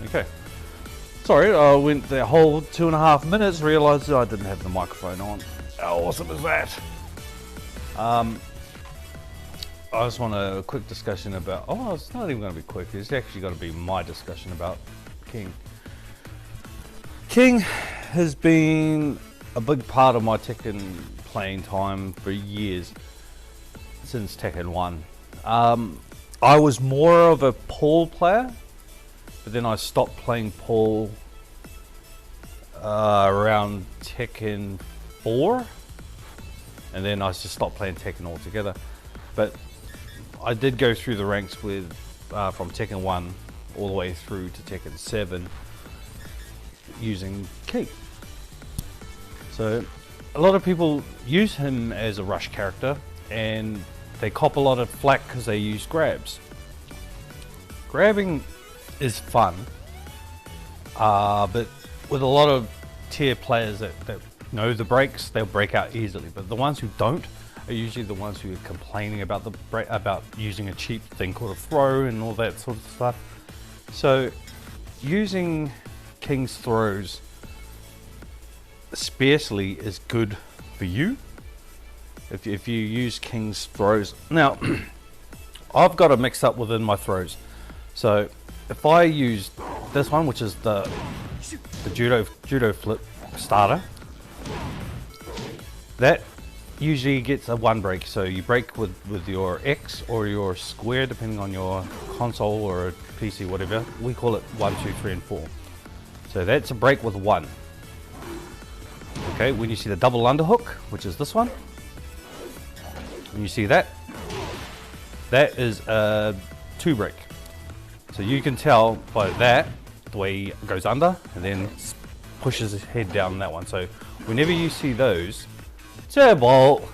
Okay. Sorry, I went the whole 2.5 minutes, realised I didn't have the microphone on. How awesome is that? I just want a quick discussion about... Oh, it's not even going to be quick. It's actually going to be my discussion about King. King has been a big part of my Tekken playing time for years, since Tekken 1. I was more of a Paul player, but then I stopped playing Paul around Tekken 4, and then I just stopped playing Tekken altogether. But I did go through the ranks with from Tekken 1 all the way through to Tekken 7 using King. So a lot of people use him as a rush character, and they cop a lot of flack because they use grabs. Grabbing is fun, but with a lot of tier players that know the breaks, they'll break out easily. But the ones who don't are usually the ones who are complaining about about using a cheap thing called a throw and all that sort of stuff. So using King's throws especially is good for you if you use King's throws. Now I've got it mixed up within my throws. So if I use this one, which is the judo flip starter, that usually gets a one break. So you break with your X or your square, depending on your console or PC, whatever. We call it 1, 2, 3, and 4. So that's a break with 1. Okay, when you see the double underhook, which is this one, when you see that, that is a 2 break. So you can tell by that, the way he goes under and then pushes his head down that one. So whenever you see those, Bolt,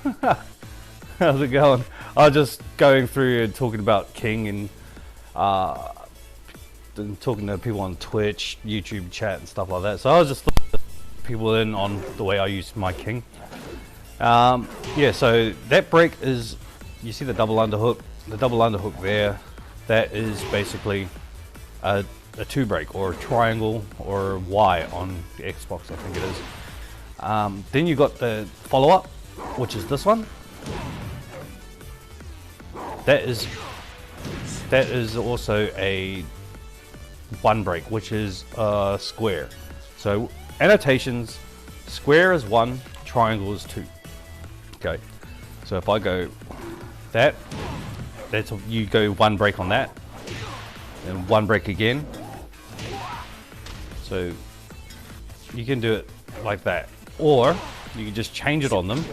how's it going? I was just going through and talking about King and talking to people on Twitch, YouTube chat and stuff like that. So I was just looking people in on the way I use my King. Yeah, so that break is, you see the double underhook there, that is basically a 2 break or a triangle or a Y on the Xbox, I think it is. Then you got the follow-up, which is this one. That is also a 1 break, which is a square. So annotations, square is 1, triangle is 2. Okay, so if I go that's you go 1 break on that, and 1 break again. So you can do it like that, or you can just change it on them.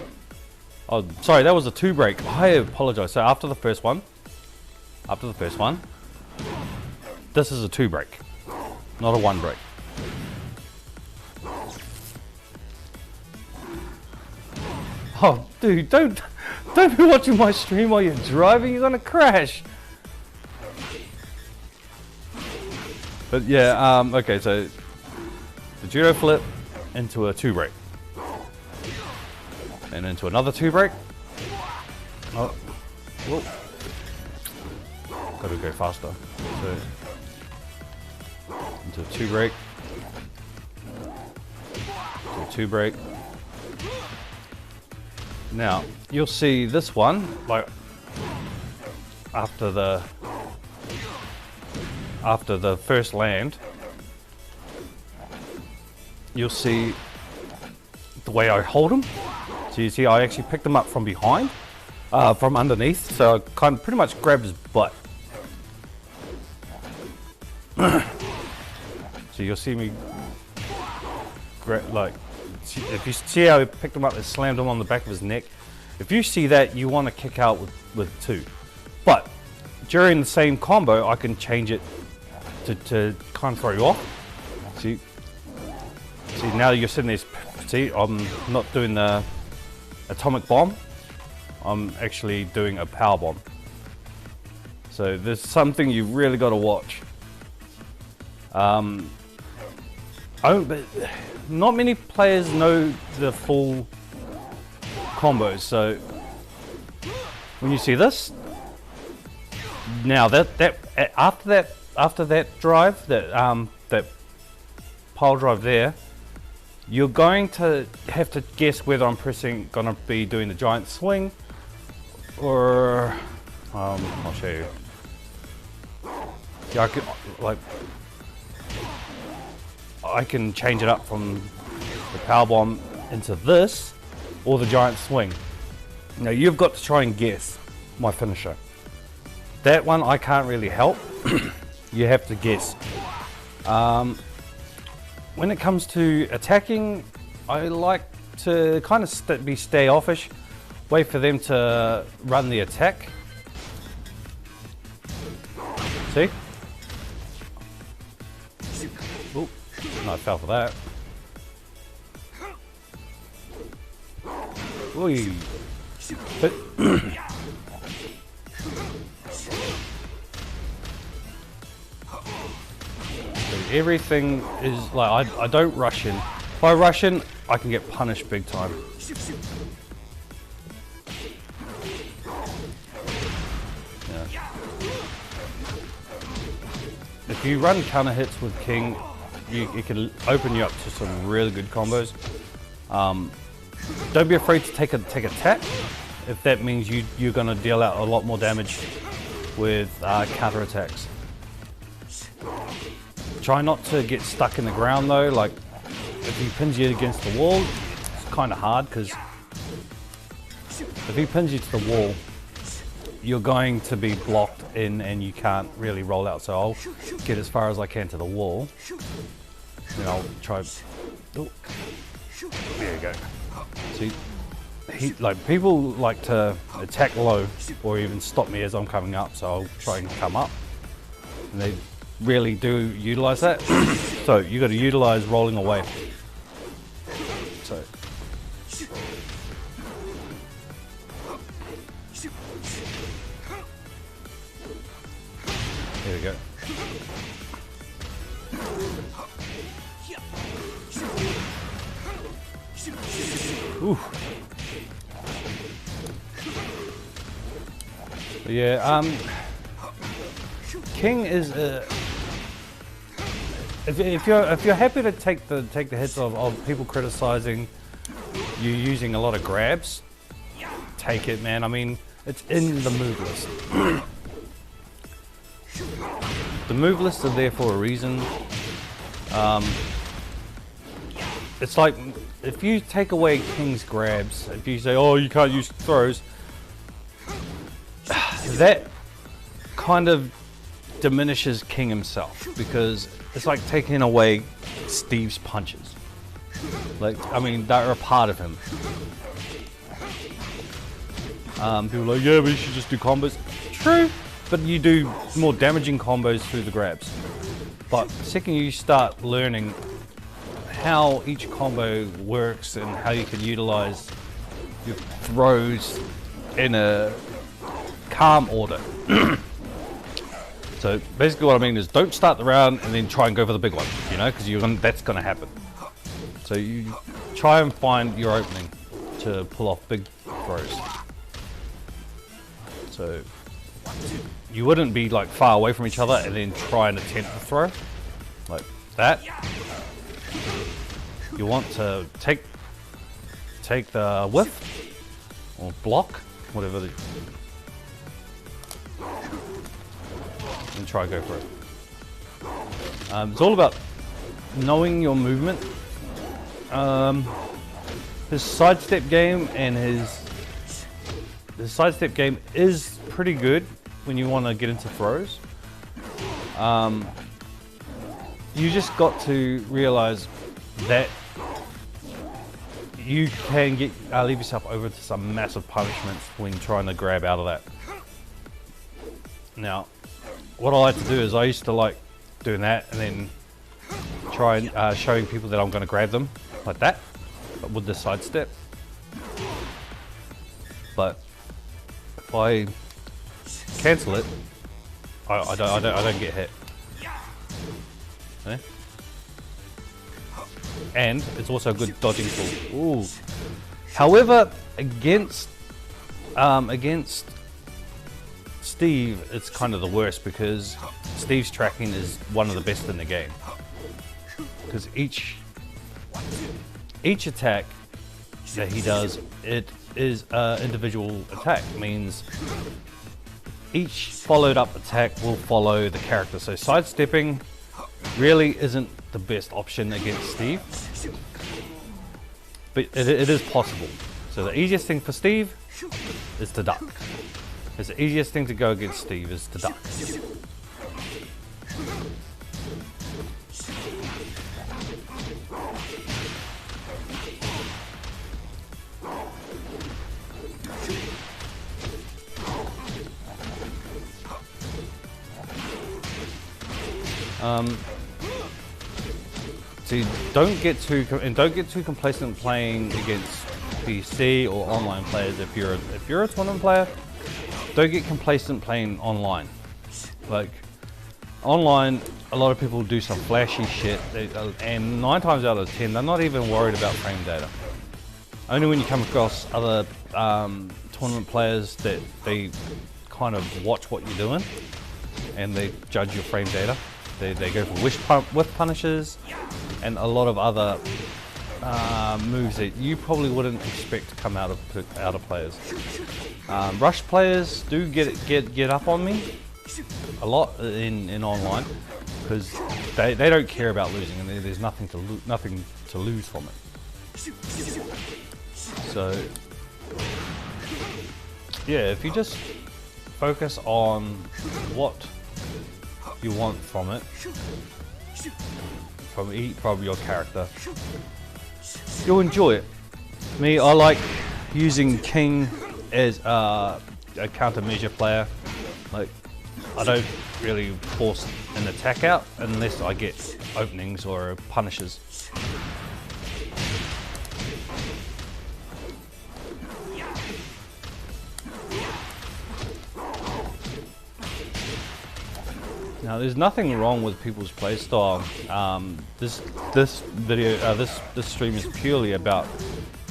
Oh, sorry, that was a 2 break. I apologize. So after the first one, this is a 2 break, not a 1 break. Oh, dude, don't be watching my stream while you're driving. You're gonna crash. But yeah, okay, so the judo flip into a 2 break, and into another 2 break. Oh, whoa. Gotta go faster. So into a 2 break, into a 2 break. Now you'll see this one, like after the first land, you'll see the way I hold them. So you see I actually picked them up from behind, from underneath, so I kind of pretty much grabbed his butt. So you'll see me like, if you see how I picked him up and slammed him on the back of his neck, if you see that, you want to kick out with 2. But during the same combo, I can change it to kind of throw you off. See, now you're sitting there. See, I'm not doing the atomic bomb. I'm actually doing a power bomb. So there's something you really got to watch. But not many players know the full combos. So when you see this, now that after that drive, that pile drive there, you're going to have to guess whether I'm gonna be doing the giant swing, or I'll show you. Yeah, I can change it up from the power bomb into this, or the giant swing. Now you've got to try and guess my finisher. That one I can't really help. You have to guess. When it comes to attacking, I like to kind of be stay-offish, wait for them to run the attack. See? Oh, no, I fell for that. Ooh. But everything is like, I don't rush in. If I rush in, I can get punished big time. Yeah. If you run counter hits with King, it can open you up to some really good combos. Don't be afraid to take a tap if that means you're going to deal out a lot more damage with counter attacks. Try not to get stuck in the ground though. Like if he pins you against the wall, it's kind of hard, because if he pins you to the wall, you're going to be blocked in and you can't really roll out. So I'll get as far as I can to the wall, then I'll try. Oh, there you go. See, people like to attack low or even stop me as I'm coming up, so I'll try and come up, and they really do utilize that. So you got to utilize rolling away. So there we go. Ooh. But yeah, King is if you're happy to take the hits of people criticizing you using a lot of grabs, take it, man. I mean, it's in the move list. The move lists are there for a reason. It's like, if you take away King's grabs, if you say, oh, you can't use throws, that kind of diminishes King himself, because it's like taking away Steve's punches. Like, I mean, they're a part of him. People are like, yeah, but you should just do combos. True, but you do more damaging combos through the grabs. But the second you start learning how each combo works and how you can utilize your throws in a calm order. So basically what I mean is, don't start the round and then try and go for the big one, you know, because that's going to happen. So you try and find your opening to pull off big throws. So you wouldn't be like far away from each other and then try and attempt to throw like that. You want to take the whiff or block, whatever, and try to go for it. It's all about knowing your movement. His sidestep game and his sidestep game is pretty good when you want to get into throws. You just got to realize that you can leave yourself over to some massive punishments when trying to grab out of that. Now, what I like to do is, I used to like doing that and then try and showing people that I'm going to grab them like that, but with the sidestep. But if I cancel it, I don't get hit. Okay? And it's also a good dodging tool. Ooh. However, against Steve, it's kind of the worst, because Steve's tracking is one of the best in the game. because each attack that he does, it is an individual attack. Means each followed up attack will follow the character. So sidestepping really isn't the best option against Steve, but it is possible. So the easiest thing for Steve is to duck. It's the easiest thing to go against Steve is to duck. So don't get too complacent playing against PC or online players. If you're a tournament player, don't get complacent playing online. Like online, a lot of people do some flashy shit, and 9 times out of 10, they're not even worried about frame data. Only when you come across other tournament players that they kind of watch what you're doing and they judge your frame data. They go for whiff punishes and a lot of other moves that you probably wouldn't expect to come out of players. Rush players do get up on me a lot in online because they don't care about losing, and there's nothing to lose from it. So yeah, if you just focus on what you want from it, from your character, you'll enjoy it. Me, I like using King as a countermeasure player. Like, I don't really force an attack out unless I get openings or punishes. Now, there's nothing wrong with people's playstyle. This stream is purely about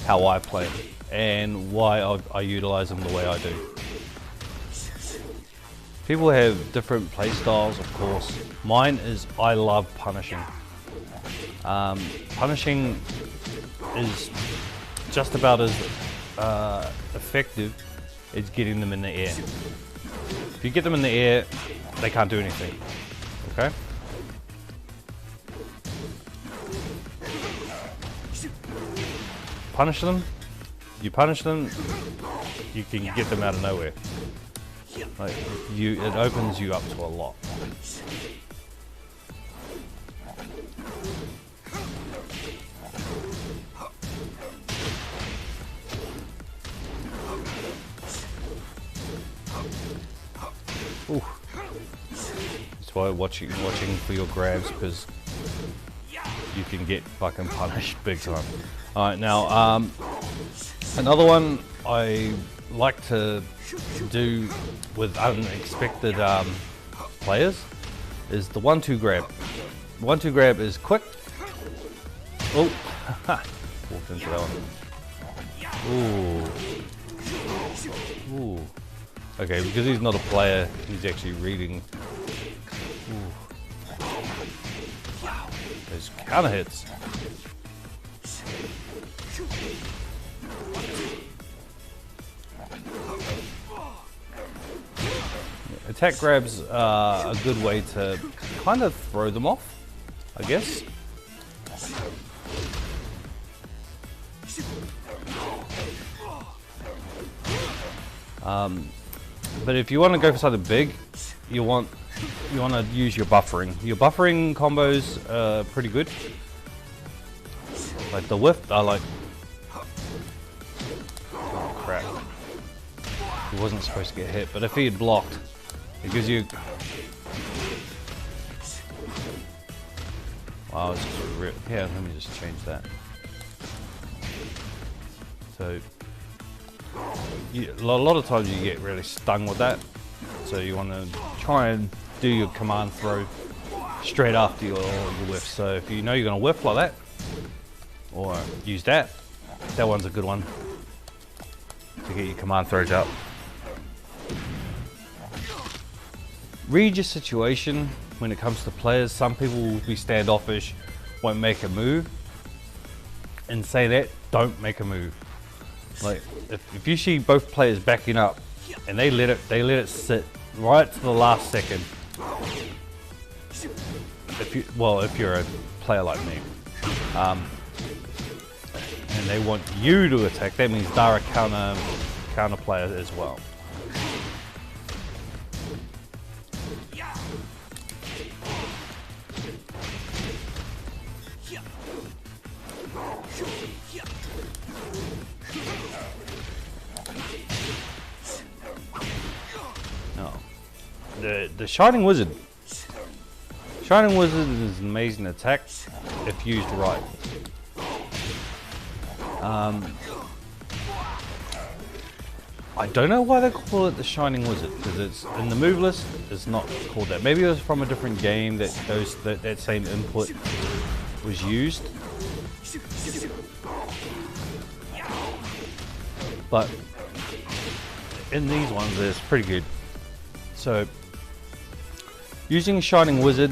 how I play and why I utilize them the way I do. People have different playstyles, of course. Mine is I love punishing. Punishing is just about as effective as getting them in the air. If you get them in the air, they can't do anything, okay? Punish them, you can get them out of nowhere. Like, it opens you up to a lot. Ooh. That's why watching for your grabs, because you can get fucking punished big time. Alright, now another one I like to do with unexpected players is the 1-2 grab. 1-2 grab is quick. Oh, walked into that one. Ooh. Ooh. Okay, because he's not a player, he's actually reading. Ooh. Wow, those counter hits. Attack grabs are a good way to kind of throw them off, I guess. But if you want to go for something big, you want to use your buffering. Your buffering combos are pretty good. Like the whiff, I like. Oh crap! He wasn't supposed to get hit, but if he had blocked, it gives you. Wow, it's just yeah. Let me just change that. So. A lot of times you get really stung with that, so you want to try and do your command throw straight after your whiff. So if you know you're going to whiff like that, or use that one's a good one to get your command throws out. Read your situation when it comes to players. Some people will be standoffish, won't make a move, and say that, don't make a move. Like if you see both players backing up and they let it sit right to the last second. If you're a player like me, and they want you to attack, that means they're a counter player as well. The Shining Wizard. Shining Wizard is an amazing attack if used right. I don't know why they call it the Shining Wizard, because it's in the move list. It's not called that. Maybe it was from a different game that that same input was used. But in these ones, it's pretty good. So, using Shining Wizard,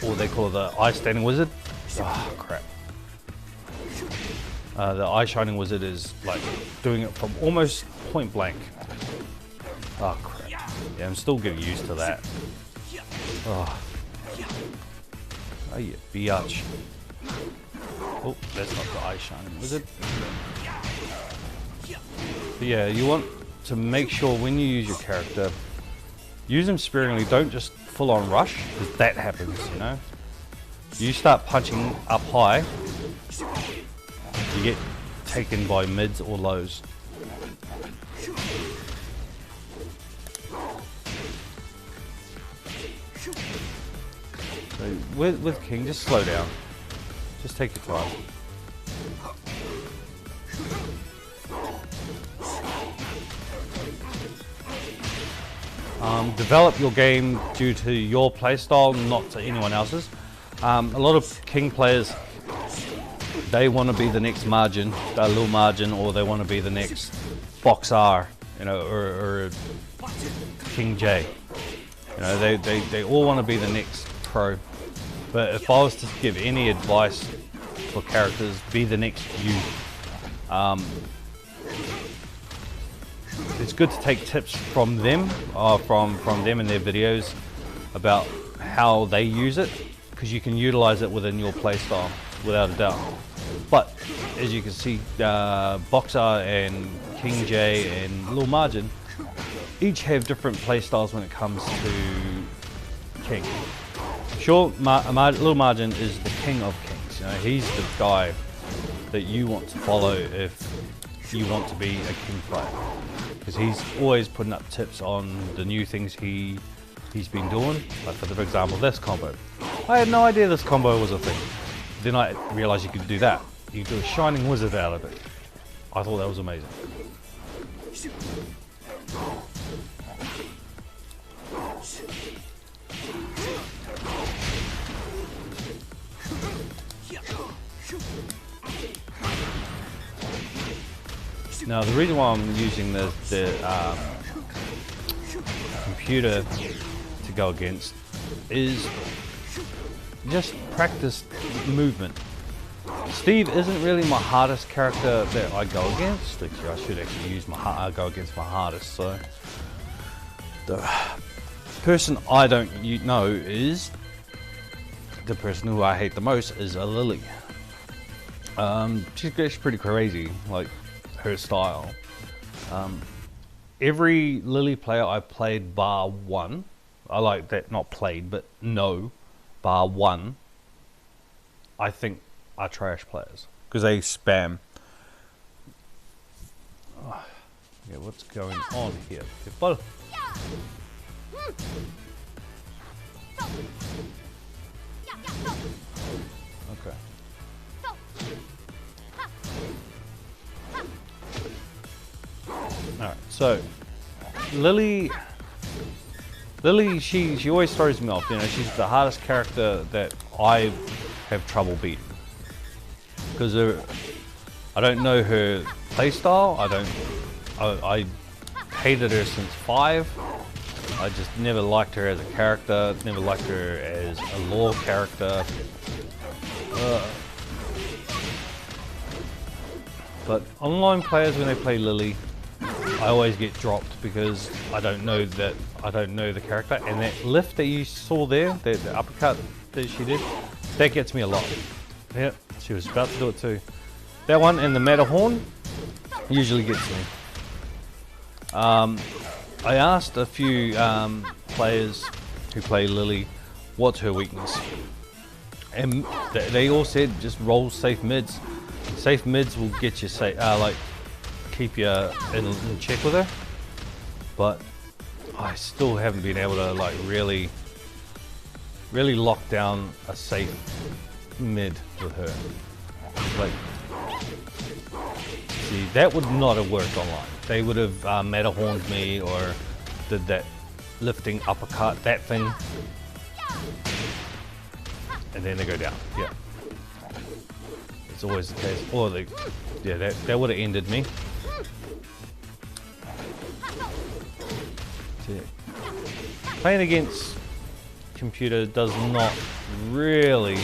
or they call it the Eye Standing Wizard. Oh crap. The Eye Shining Wizard is like doing it from almost point blank. Oh crap. Yeah, I'm still getting used to that. Oh, you biatch. Oh, that's not the Eye Shining Wizard. But yeah, you want to make sure when you use your character, use them sparingly. Don't just full on rush, because that happens, you know. You start punching up high, you get taken by mids or lows. So with King, just slow down. Just take your time. Develop your game due to your playstyle, not to anyone else's. A lot of King players, they want to be the next Margin, Lil Margin, or they want to be the next Box R, you know, or King J. You know, they all want to be the next pro. But if I was to give any advice for characters, be the next you. It's good to take tips from them, from them and their videos about how they use it, because you can utilize it within your playstyle without a doubt. But as you can see, Boxer and King J and Lil Margin each have different playstyles when it comes to King. Sure, Lil Margin is the king of kings. You know, he's the guy that you want to follow if you want to be a King player, because he's always putting up tips on the new things he's been doing. Like for example, this combo. I had no idea this combo was a thing. Then I realized you could do that. You could do a Shining Wizard out of it. I thought that was amazing. Now the reason why I'm using the computer to go against is just practice movement. Steve isn't really my hardest character that I go against. Actually, I should actually use go against my hardest. So the person I don't know is the person who I hate the most is a Lily. She's pretty crazy, like her style. Every Lily player I played bar one, I like that, not played, but no, bar one, I think are trash players because they spam. Oh, yeah, what's going on here, people? Okay. Alright, so Lily, she always throws me off. You know, she's the hardest character that I have trouble beating because I don't know her playstyle. I hated her since 5. I just never liked her as a character. Never liked her as a lore character. But online players, when they play Lily, I always get dropped because I don't know the character, and that lift that you saw there, the uppercut that she did, that gets me a lot. Yep, she was about to do it too. That one and the Matterhorn usually gets me. I asked a few players who play Lily what's her weakness, and they all said just roll safe mids. Safe mids will get you safe, like keep you in check with her. But I still haven't been able to like really lock down a safe mid with her. Like, see, that would not have worked online. They would have Matterhorned me or did that lifting uppercut, that thing, and then they go down. Yeah, it's always the case. Or they, yeah, that would have ended me. See, playing against computer does not really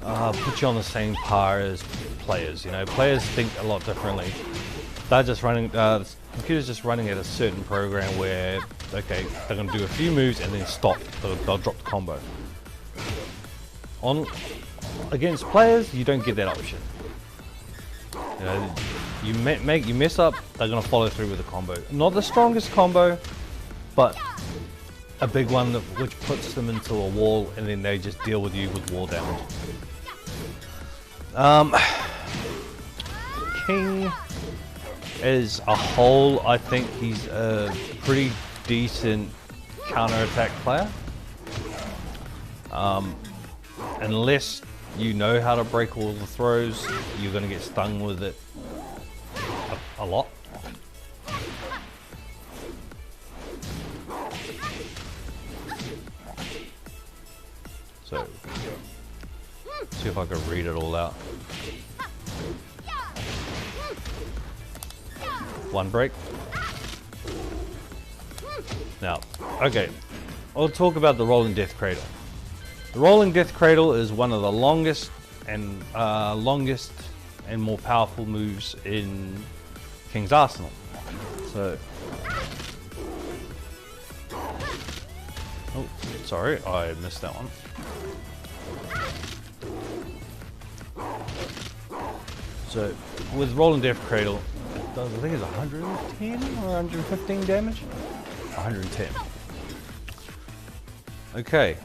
put you on the same par as players. You know, players think a lot differently. They're just running, the computer's just running at a certain program where, okay, they're going to do a few moves and then stop. They'll drop the combo. Against players, you don't get that option. You know, you mess up, they're going to follow through with the combo. Not the strongest combo, but a big one which puts them into a wall, and then they just deal with you with wall damage. King as a whole, I think he's a pretty decent counter-attack player. Unless you know how to break all the throws, you're going to get stung with it a lot. So, see if I can read it all out. One break. Now, okay, I'll talk about the Rolling Death Cradle. The Rolling Death Cradle is one of the longest and more powerful moves in King's Arsenal. So, oh, sorry, I missed that one. So, with Rolling Death Cradle, it does, I think it's 110 or 115 damage? 110. Okay.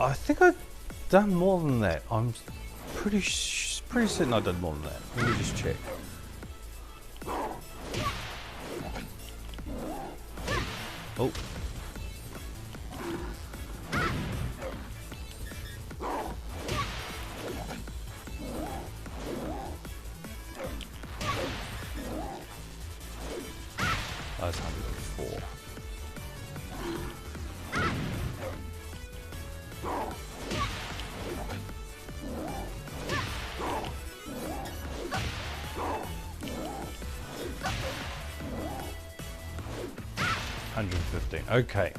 I think I've done more than that. I'm pretty certain I did more than that. Let me just check. Oh. That's 104. Okay,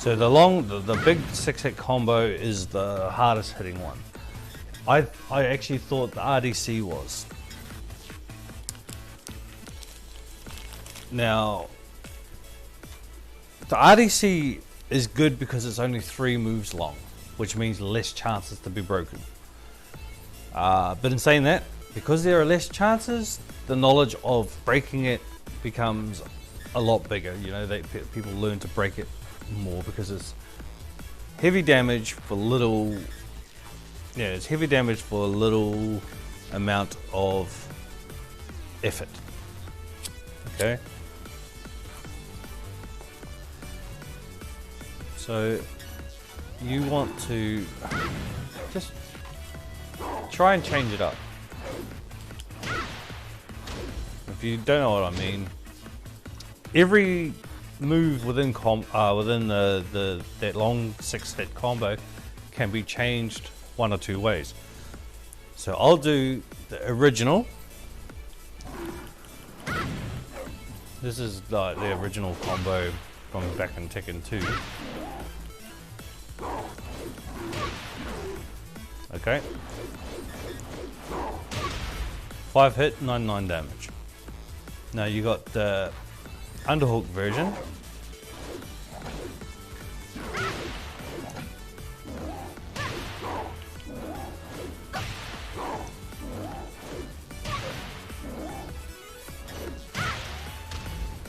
so the big 6-hit combo is the hardest hitting one. I actually thought the RDC was. Now, the RDC is good because it's only 3 moves long, which means less chances to be broken. But in saying that, because there are less chances, the knowledge of breaking it becomes a lot bigger. You know, people learn to break it more because it's heavy damage for little. Yeah, it's heavy damage for a little amount of effort. Okay. So you want to just try and change it up. If you don't know what I mean, every move within that long 6-hit combo can be changed 1 or 2 ways. So I'll do the original. This is the original combo from back in Tekken 2. Okay. 5 hit, 99 damage. Now you got the underhook version.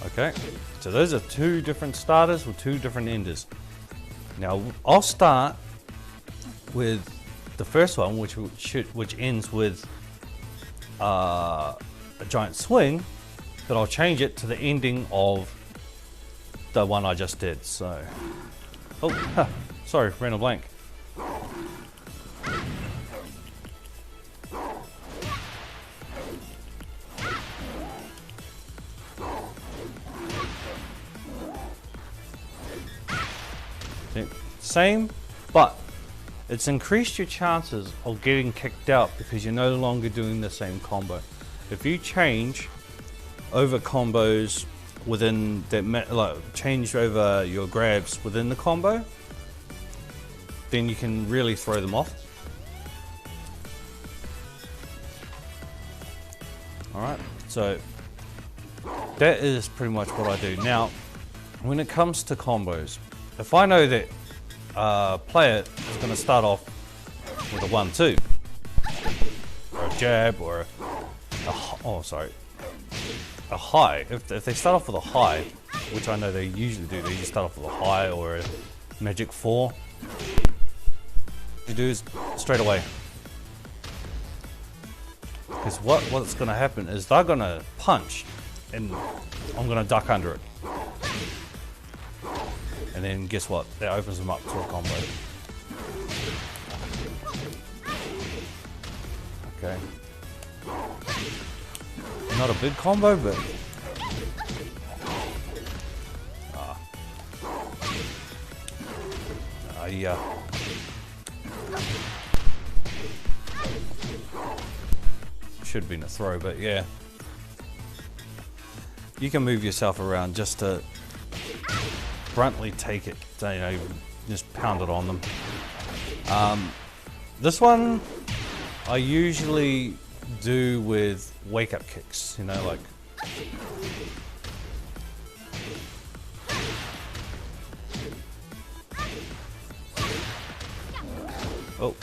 Okay, so those are 2 different starters with 2 different enders. Now I'll start with the first one, which ends with a giant swing, but I'll change it to the ending of the one I just did. So, oh, sorry, ran a blank. Same, but it's increased your chances of getting kicked out because you're no longer doing the same combo. If you change over combos within that, like change over your grabs within the combo, then you can really throw them off. Alright, so that is pretty much what I do. Now, when it comes to combos, if I know that player is going to start off with a 1-2 or a jab or a high. If they start off with a high, which I know they usually do, they usually start off with a high or a magic 4. What you do is straight away, because what's going to happen is they're going to punch and I'm going to duck under it. And then guess what? That opens them up to a combo. Okay. Not a big combo, but yeah. Should have been a throw, but yeah. You can move yourself around just to bluntly take it, you know, just pound it on them. This one I usually do with wake up kicks, you know, like oh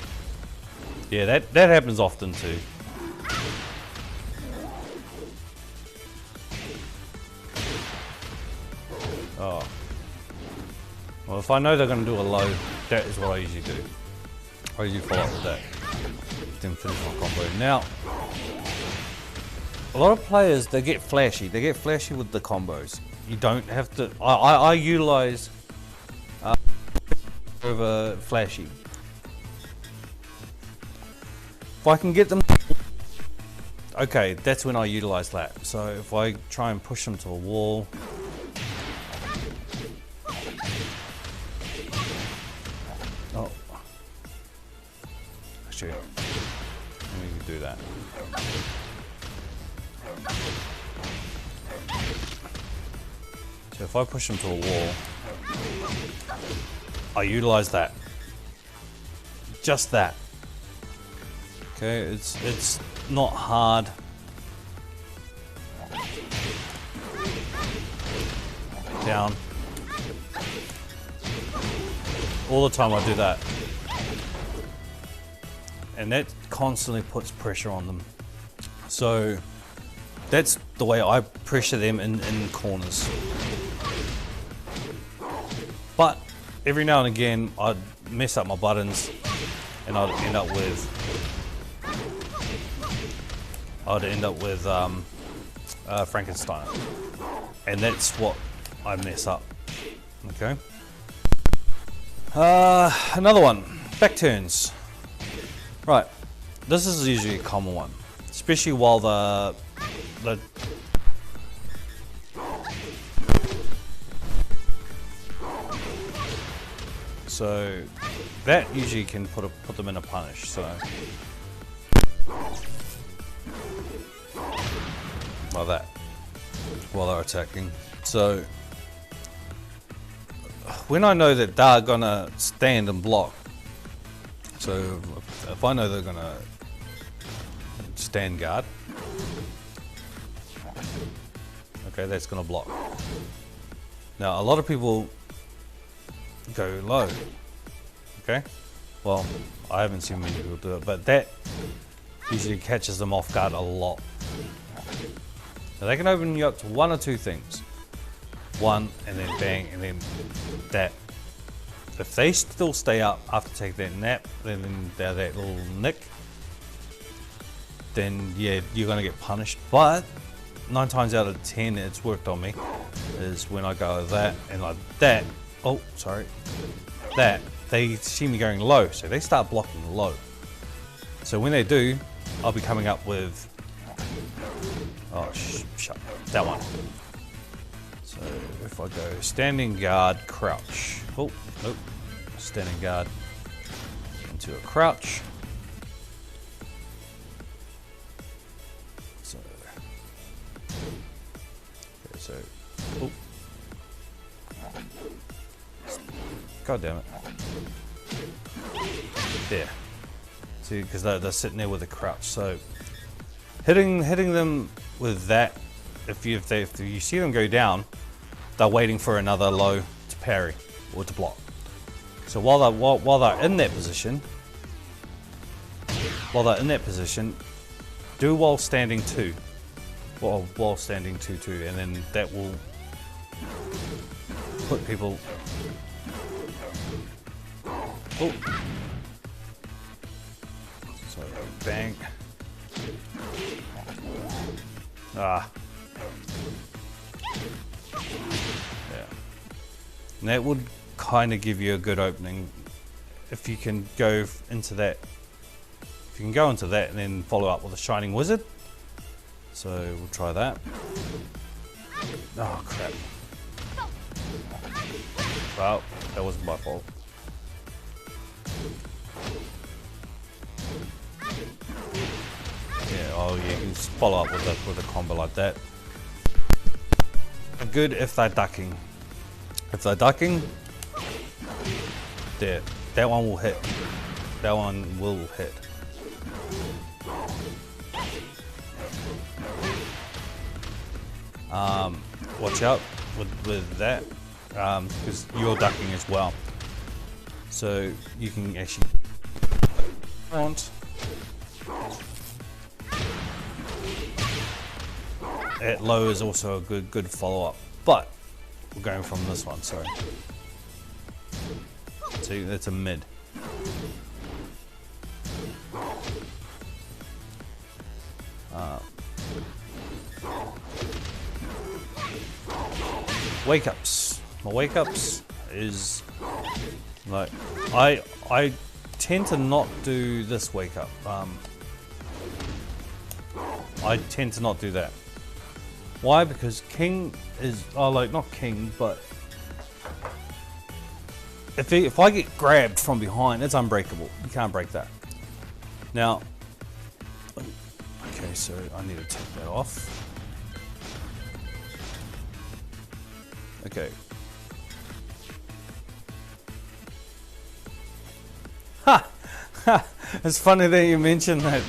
yeah, that happens often too. Oh. Well, if I know they're going to do a low, that is what I usually do. I usually follow up with that. Then finish my combo. Now, a lot of players, they get flashy. They get flashy with the combos. You don't have to... I utilize over flashy. If I can get them... Okay, that's when I utilize that. So if I try and push them to a wall... Oh. Actually, we can do that. So if I push them to a wall, I utilize that. Just that. Okay, it's not hard. Down. All the time I do that. And that constantly puts pressure on them. So that's the way I pressure them in corners. But every now and again I'd mess up my buttons and I'd end up with Frankenstein. And that's what I mess up. Okay. Another one, back turns. Right, this is usually a common one, especially while the so that usually can put them in a punish. So like that while they're attacking. So when I know that they're gonna stand and block, so So if I know they're gonna stand guard, okay, that's gonna block. Now a lot of people go low, okay? Well, I haven't seen many people do it, but that usually catches them off guard a lot. Now they can open you up to one or two things. One, and then bang, and then that. If they still stay up after taking that nap, then they're that little nick, then yeah, you're gonna get punished. But 9 times out of 10, it's worked on me, is when I go like that and like that, oh, sorry, that, they see me going low, so they start blocking low. So when they do, I'll be coming up with, oh, shut, that one. So if I go standing guard, crouch, oh, nope, standing guard into a crouch. So, okay, so, oh, god damn it. There. See, because they're sitting there with a crouch. So hitting them with that, if you see them go down, they're waiting for another low to parry or to block. So while they're in that position, do while standing 2, while standing 2-2, and then that will put people. Oh. So bang. Ah. Yeah. And that would kind of give you a good opening if you can go into that. If you can go into that and then follow up with a Shining Wizard. So we'll try that. Oh crap. Well, that wasn't my fault. Yeah, oh yeah, you can just follow up with a combo like that. Good if they're ducking. If they're ducking, there, that one will hit. That one will hit. Watch out with that, because you're ducking as well. So you can actually front. At low is also a good follow-up, but we're going from this one, sorry. See, that's a mid. Wake-ups. My wake-ups is like, I tend to not do this wake-up. I tend to not do that. Why? Because King is, oh, like not King, but if I get grabbed from behind, it's unbreakable. You can't break that. Now, okay, so I need to take that off. Okay. Ha! It's funny that you mentioned that.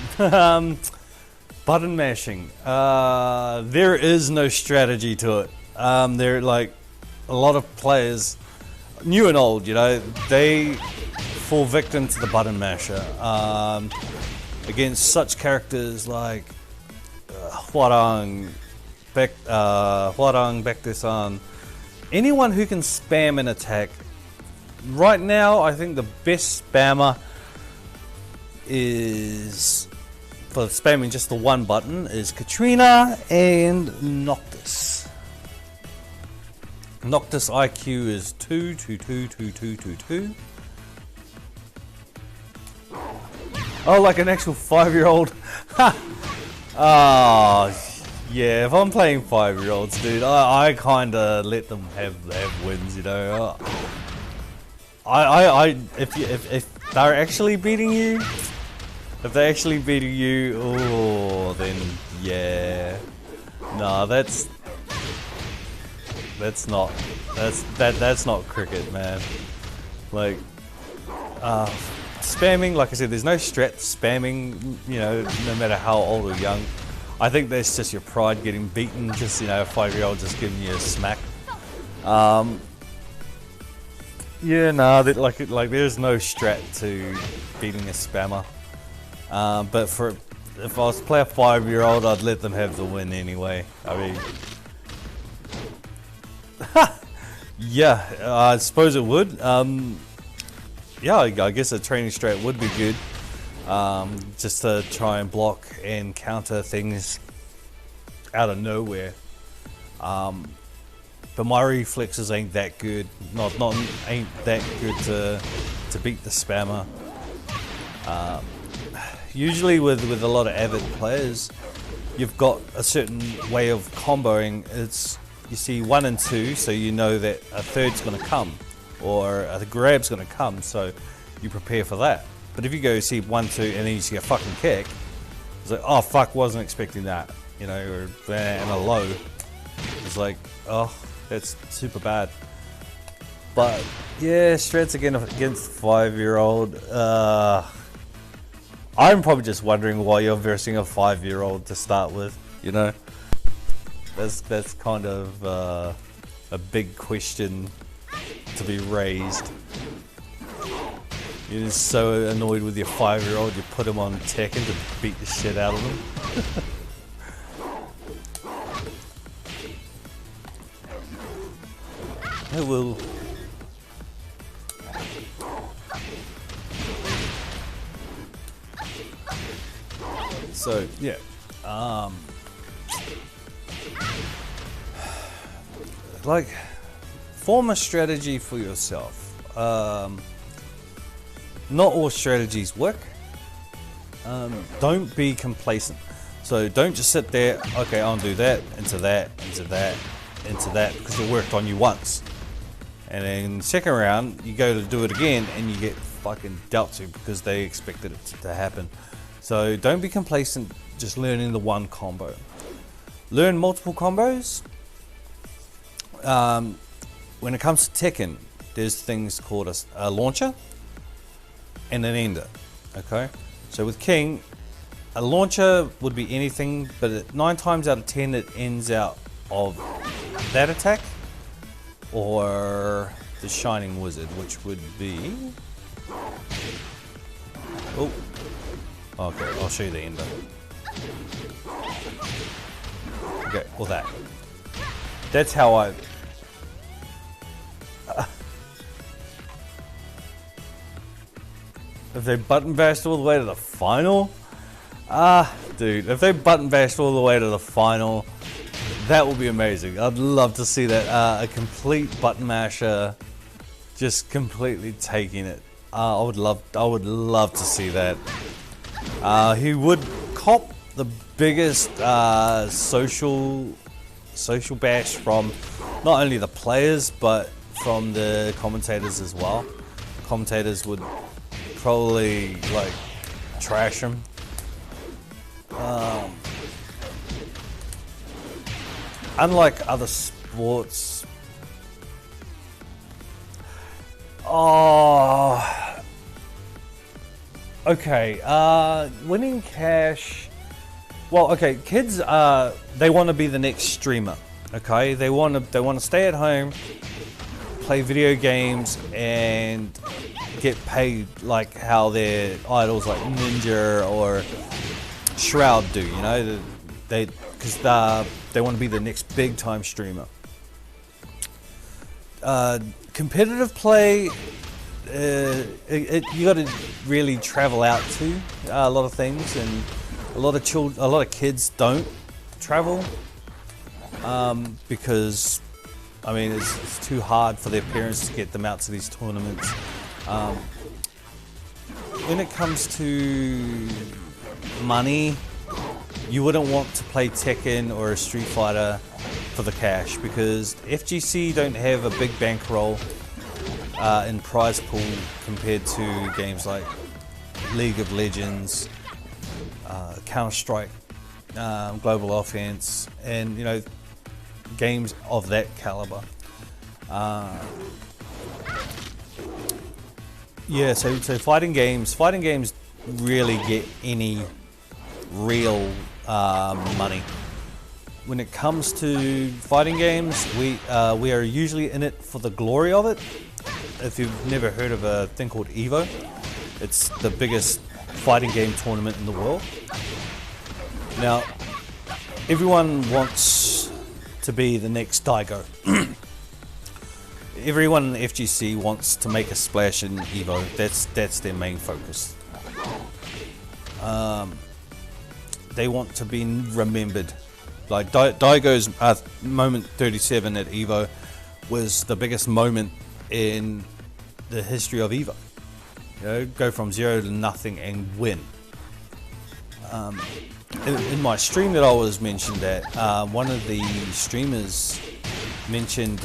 Button mashing. There is no strategy to it. There, like, a lot of players, new and old, you know, they fall victim to the button masher. Against such characters like Hwoarang, Baek-do-san, anyone who can spam an attack. Right now, I think the best spammer is, for spamming just the one button, is Katrina and Noctis. Noctis IQ is 2222222. Oh, like an actual 5-year-old. Oh, yeah. If I'm playing 5-year-olds, dude, I kind of let them have wins, you know. If they're actually beating you. If they're actually beating you, oh, then yeah. No, that's not cricket, man. Like, spamming, like I said, there's no strat spamming, you know, no matter how old or young. I think that's just your pride getting beaten, just, you know, a 5-year-old just giving you a smack. Yeah, nah, like there's no strat to beating a spammer. But if I was to play a 5-year-old, I'd let them have the win anyway. I mean, yeah, I suppose it would. Yeah, I guess a training strat would be good, just to try and block and counter things out of nowhere. But my reflexes ain't that good. Ain't that good to beat the spammer. Usually with a lot of avid players, you've got a certain way of comboing. You see 1 and 2, so you know that a third's going to come, or a grab's going to come, so you prepare for that. But if you go see 1, 2, and then you see a fucking kick, it's like, oh fuck, wasn't expecting that, you know, and a low. It's like, oh, that's super bad. But yeah, strats again against 5-year-old. I'm probably just wondering why you're versing a 5-year-old to start with. You know, that's kind of a big question to be raised. You're just so annoyed with your 5-year-old, you put him on Tekken to beat the shit out of him. I will. So yeah, like, form a strategy for yourself. Not all strategies work. Don't be complacent. So don't just sit there, okay, I'll do that, into that, into that, into that, because it worked on you once. And then second round, you go to do it again and you get fucking dealt to because they expected it to happen. So don't be complacent, just learning the one combo. Learn multiple combos. When it comes to Tekken, there's things called a launcher and an ender. Okay, so with King, a launcher would be anything, but 9 times out of 10 it ends out of that attack or the Shining Wizard, which would be... Oh, okay, I'll show you the ender. Okay, or that. That's how I... If they button bashed all the way to the final? Dude, if they button bashed all the way to the final, that would be amazing. I'd love to see that. A complete button masher just completely taking it. I would love to see that. He would cop the biggest social bash from not only the players but from the commentators as well. Commentators would probably like trash him. Unlike other sports, okay, winning cash. Well, okay, kids, they want to be the next streamer. Okay, they want to stay at home, play video games, and get paid like how their idols like Ninja or Shroud do. You know, because they want to be the next big time streamer. Competitive play, you got to really travel out to a lot of things, and a lot of kids don't travel because, I mean, it's too hard for their parents to get them out to these tournaments. When it comes to money, you wouldn't want to play Tekken or a Street Fighter for the cash, because FGC don't have a big bankroll in prize pool compared to games like League of Legends, Counter-Strike, Global Offense, and, you know, games of that caliber. Yeah, so fighting games really get any real money. When it comes to fighting games, we are usually in it for the glory of it. If you've never heard of a thing called EVO, it's the biggest fighting game tournament in the world. Now, everyone wants to be the next Daigo. Everyone in FGC wants to make a splash in EVO. That's their main focus. They want to be remembered. Like Daigo's moment 37 at EVO was the biggest moment in the history of EVO. You know, go from 0 to nothing and win. In my stream that I was mentioned at, one of the streamers mentioned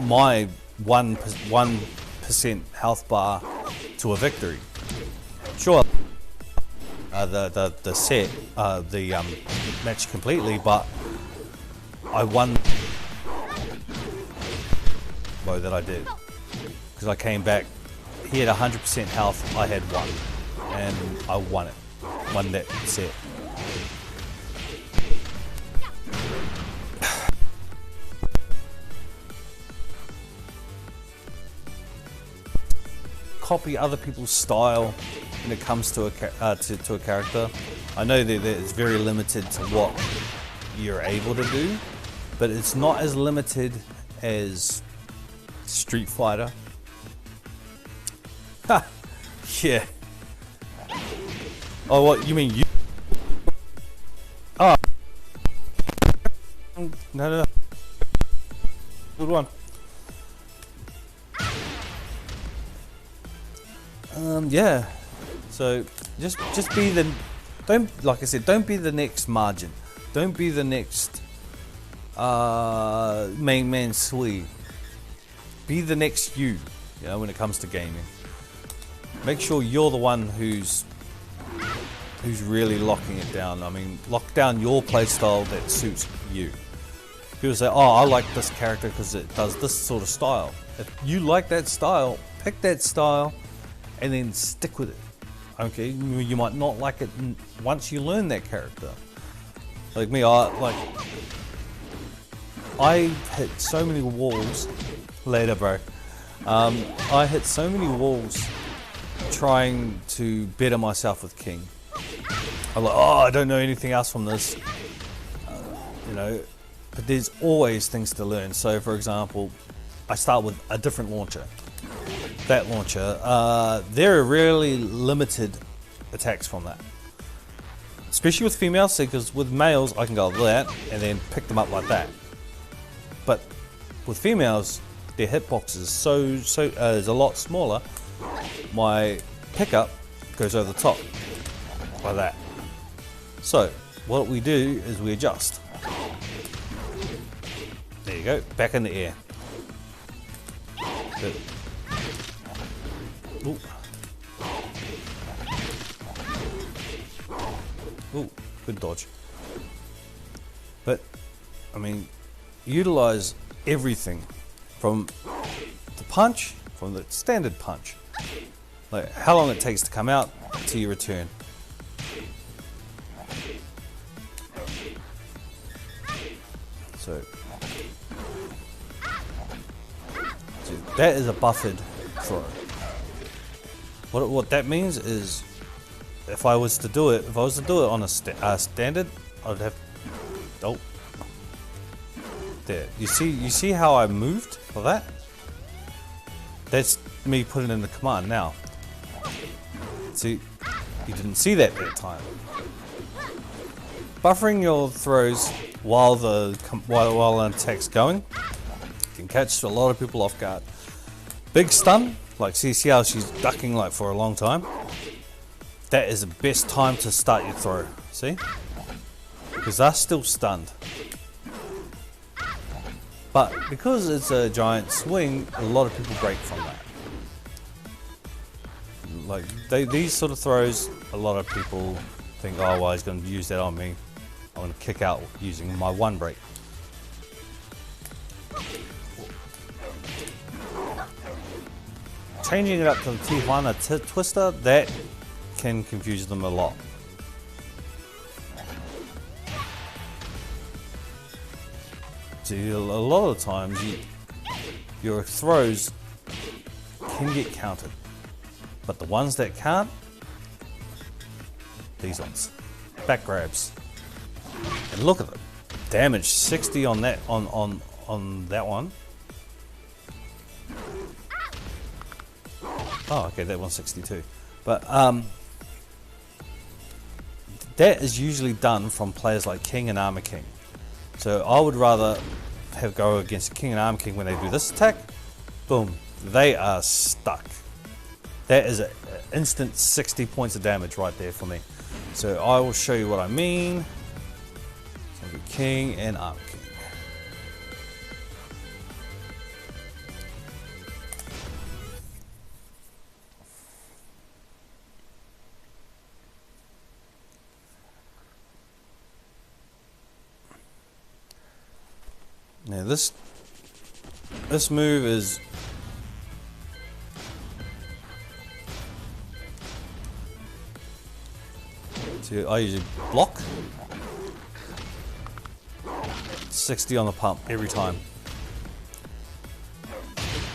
my 1% health bar to a victory. Sure, the set, the match completely, but I won that I did because I came back. He had 100% health, I had 1, and I won it. Won that set. Copy other people's style when it comes to a character. I know that it's very limited to what you're able to do, but it's not as limited as Street Fighter. Ha! Yeah. Oh, what you mean you? Oh. No. Good one. Yeah. So just be the, like I said, don't be the next Margin. Don't be the next main man Sui. Be the next you know, when it comes to gaming. Make sure you're the one who's really locking it down. I mean, lock down your playstyle that suits you. People say, oh, I like this character because it does this sort of style. If you like that style, pick that style and then stick with it. Okay, you might not like it once you learn that character. Like me, I hit so many walls. Later, bro. I hit so many walls trying to better myself with King. I'm like, oh, I don't know anything else from this. You know, but there's always things to learn. So, for example, I start with a different launcher. That launcher, there are really limited attacks from that. Especially with females, because with males I can go like that and then pick them up like that. But with females, their hitbox is is a lot smaller. My pickup goes over the top like that. So what we do is we adjust. There you go, back in the air. Good. Ooh. Ooh, good dodge. But, I mean, utilize everything from the punch, from the standard punch. Like how long it takes to come out to your return. So that is a buffered throw. What that means is, if I was to do it on a standard, I'd have. Oh, there. You see how I moved for that? That's me putting in the command now. See, you didn't see that time. Buffering your throws while an attack's going can catch a lot of people off guard. Big stun, like see how she's ducking like for a long time. That is the best time to start your throw. See, because they're still stunned. But because it's a giant swing, a lot of people break from that. Like these sort of throws, a lot of people think, oh well, he's going to use that on me. I'm going to kick out using my one break. changing it up to the Tijuana Twister, that can confuse them a lot. See, a lot of the times your throws can get countered, but the ones that can't, these ones, back grabs, and look at them, damage 60 on that on that one. Oh, okay, that one's 62, but that is usually done from players like King and Armor King. So I would rather have go against King and Armor King when they do this attack. Boom, they are stuck. That is an instant 60 points of damage right there for me. So I will show you what I mean. So King and Armor King. Now this move is I usually block 60 on the pump every time.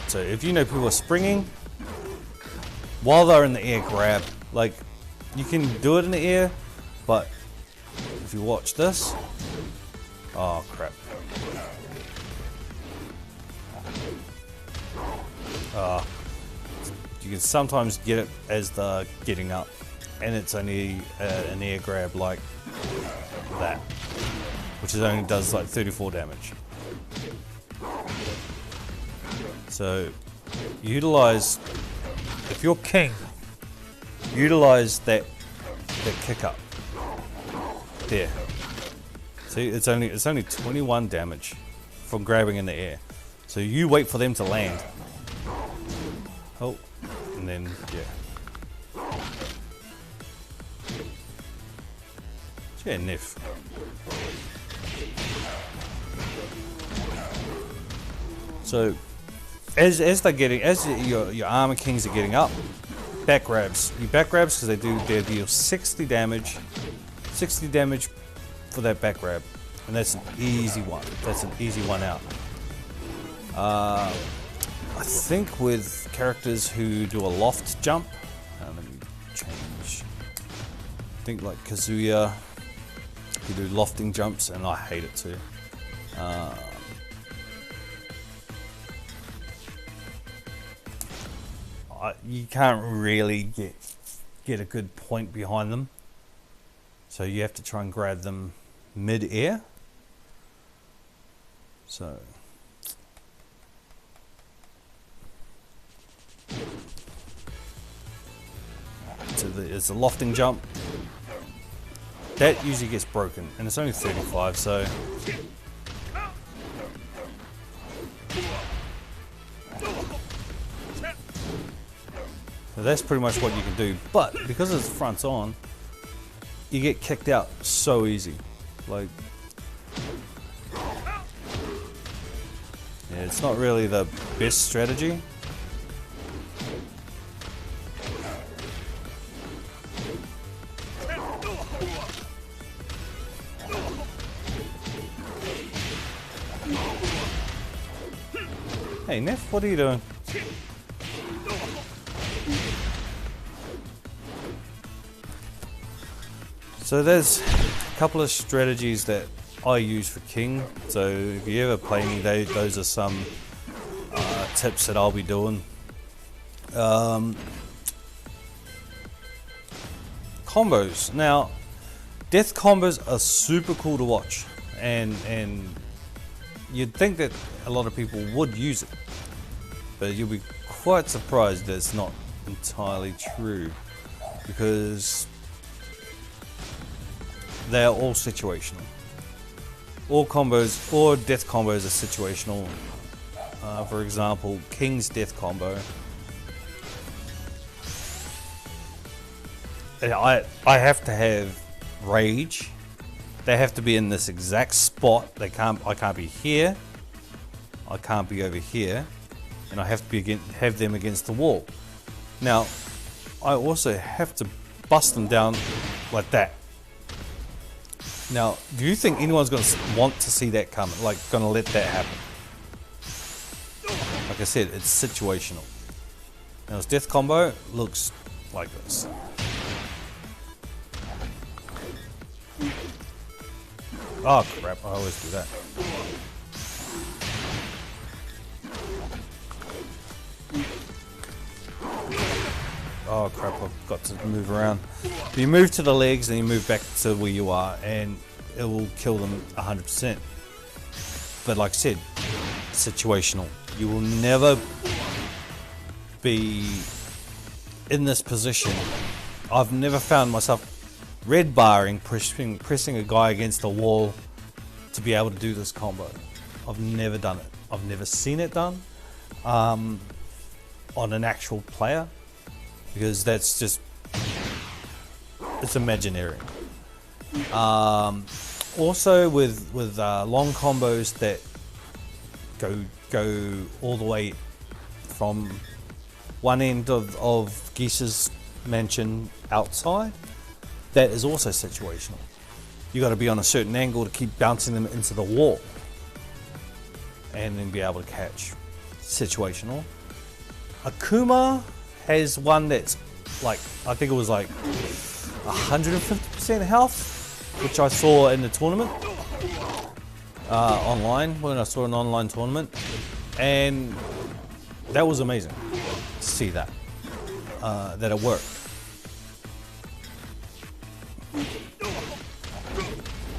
So if you know people are springing while they're in the air, grab. Like, you can do it in the air, but if you watch this, oh crap. You can sometimes get it as the getting up, and it's only an air grab like that, which is only does like 34 damage. So utilize, if you're King, utilize that kick up there. See, it's only 21 damage from grabbing in the air. So you wait for them to land. Oh, and then, yeah. Yeah, Nif. So, as they're getting, as your Armor Kings are getting up, back grabs. You back grabs because they deal 60 damage for that back grab, and that's an easy one. That's an easy one out. I think with characters who do a loft jump, let me change. I think like Kazuya, who do lofting jumps, and I hate it too. You can't really get a good point behind them, so you have to try and grab them mid-air. So it's a lofting jump that usually gets broken, and it's only 35, so that's pretty much what you can do. But because it's fronts on, you get kicked out so easy. Like, yeah, it's not really the best strategy. Hey Neff, what are you doing? So there's a couple of strategies that I use for King. So if you ever play me, those are some tips that I'll be doing. Combos. Now, death combos are super cool to watch, and you'd think that a lot of people would use it, but you'll be quite surprised that it's not entirely true, because they are all situational. All combos, or death combos, are situational. For example, King's death combo. I have to have rage. They have to be in this exact spot. I can't be here. I can't be over here. and I have to have them against the wall. Now, I also have to bust them down like that. Now, do you think anyone's going to want to see that coming? Like, going to let that happen? Like I said, it's situational. Now, his death combo looks like this. Oh crap, I always do that. Oh crap, I've got to move around. You move to the legs and you move back to where you are and it will kill them 100%. But like I said, situational. You will never be in this position. I've never found myself red barring, pressing a guy against the wall to be able to do this combo. I've never done it. I've never seen it done on an actual player, because that's just, it's imaginary. Also with long combos that go all the way from one end of Geese's mansion outside, that is also situational. You got to be on a certain angle to keep bouncing them into the wall and then be able to catch. Situational. Akuma has one that's like, I think it was like 150% health, which I saw in the tournament online, when I saw an online tournament, and that was amazing to see that that it worked.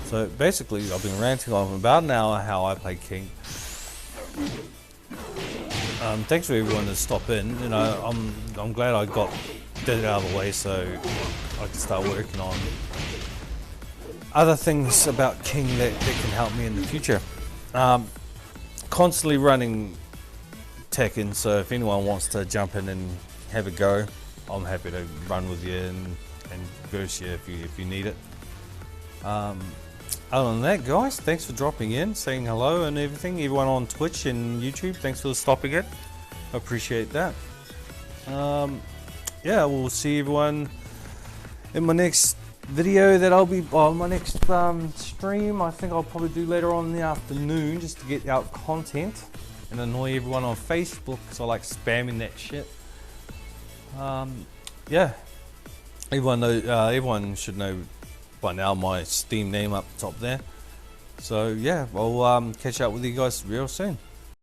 So basically, I've been ranting on for about an hour how I play King. Thanks for everyone to stop in. You know, I'm glad I got it out of the way so I can start working on other things about King that can help me in the future. Constantly running Tekken, so if anyone wants to jump in and have a go, I'm happy to run with you and verse you if you need it. Other than that, guys, thanks for dropping in, saying hello and everything. Everyone on Twitch and YouTube, thanks for stopping it. I appreciate that. Yeah, we'll see everyone in my next video that I'll be on my next stream. I think I'll probably do later on in the afternoon just to get out content and annoy everyone on Facebook because I like spamming that shit. Yeah, everyone should know by now my Steam name up top there. So yeah, I'll catch up with you guys real soon.